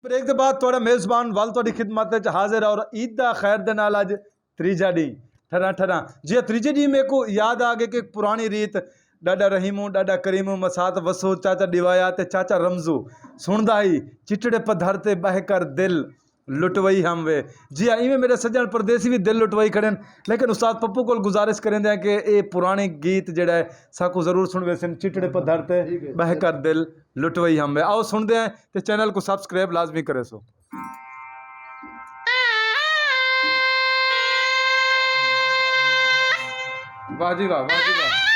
Break के बाद थोड़ा मेज़बान वाल थोड़ी खिदमत च हाजिर और ईद दा खैर दे नाल अज त्रीजा डी ठरा जी त्रीजे डी मेरे को याद आ गई कि पुरानी रीत डाडा रहीमू डाडा करीमू मसात वसो चाचा डिवाया ते चाचा रमजू सुनदा ही चिटड़े पधर ते बहकर दिल लुटवई हम वे। जी हाँ, इवें मेरे सज्जन परदेसी भी दिल लुटवई खड़े लेकिन उस्ताद पप्पू को गुजारिश करें कि ये पुराने गीत जड़ा है साकू जरूर सुनवे सन चिटड़े पधर ते बहकर दिल लुटवई हम वे। आओ सुनते हैं तो चैनल को सब्सक्राइब लाजमी करे सो। वाह जी वाह, वाह जी वाह।